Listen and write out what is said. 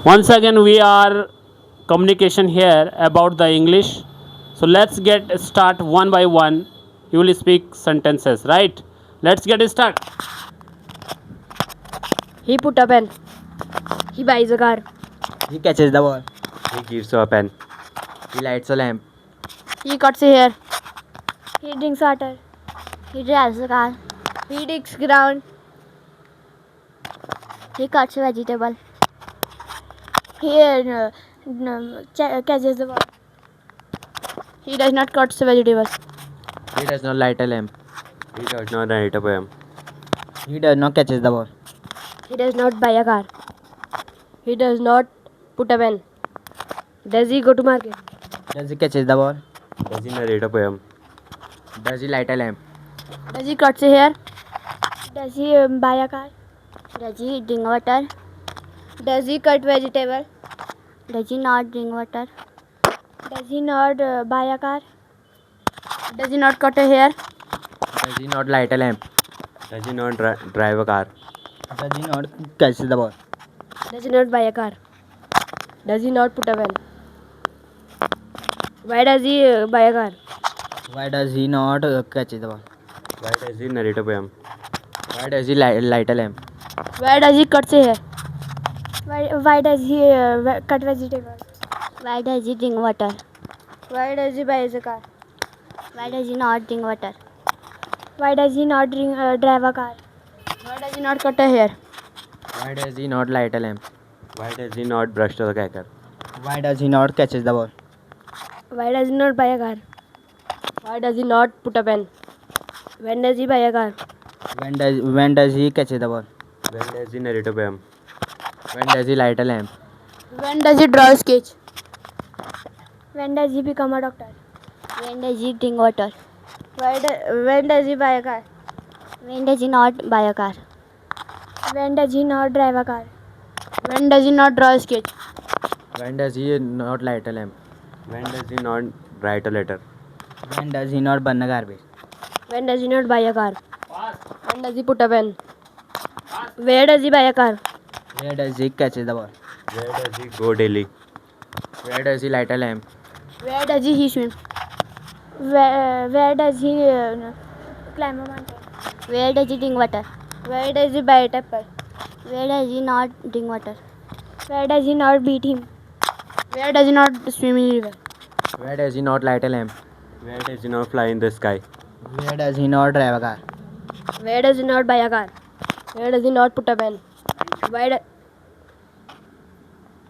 Once again, we are communication here about the English. So let's get start one by one. You will speak sentences, right? Let's get start. He put a pen. He buys a car. He catches the ball. He gives a pen. He lights a lamp. He cuts a hair. He drinks water. He drives a car. He digs ground. He cuts a vegetable. He catches the ball. He does not cut the vegetable. He does not light a lamp. He does not write a poem. He does not catches the ball. He does not buy a car. He does not put a pen. Does he go to market? Does he catches the ball? Does he narrate a poem? Does he light a lamp? Does he cut a hair? Does he buy a car? Does he drink water? Does he cut vegetable? Does he not drink water? Does he not buy a car? Does he not cut a hair? Does he not light a lamp? Does he not drive a car? Does he not catch the ball? Does he not buy a car? Does he not put a pen? Why does he buy a car? Why does he not catch the ball? Why does he narrate a poem? Why does he light a lamp? Why does he cut a hair? Why does he cut vegetables? Why does he drink water? Why does he buy a car? Why does he not drink water? Why does he not drive a car? Why does he not cut a hair? Why does he not light a lamp? Why does he not brush the cracker? Why does he not catches the ball? Why does he not buy a car? Why does he not put a pen? When does he buy a car? When does he catch the ball? When does he narrate a poem? When does he light a lamp? When does he draw a sketch? When does he become a doctor? When does he drink water? When does he buy a car? When does he not buy a car? When does he not drive a car? When does he not draw a sketch? When does he not light a lamp? When does he not write a letter? When does he not burn a garbage? When does he not buy a car? When does he put a pen? Where does he buy a car? Where does he catch the ball? Where does he go daily? Where does he light a lamp? Where does he swim? Where does he climb a mountain? Where does he drink water? Where does he buy a apple? Where does he not drink water? Where does he not beat him? Where does he not swim in river? Where does he not light a lamp? Where does he not fly in the sky? Where does he not drive a car? Where does he not buy a car? Where does he not put a pen?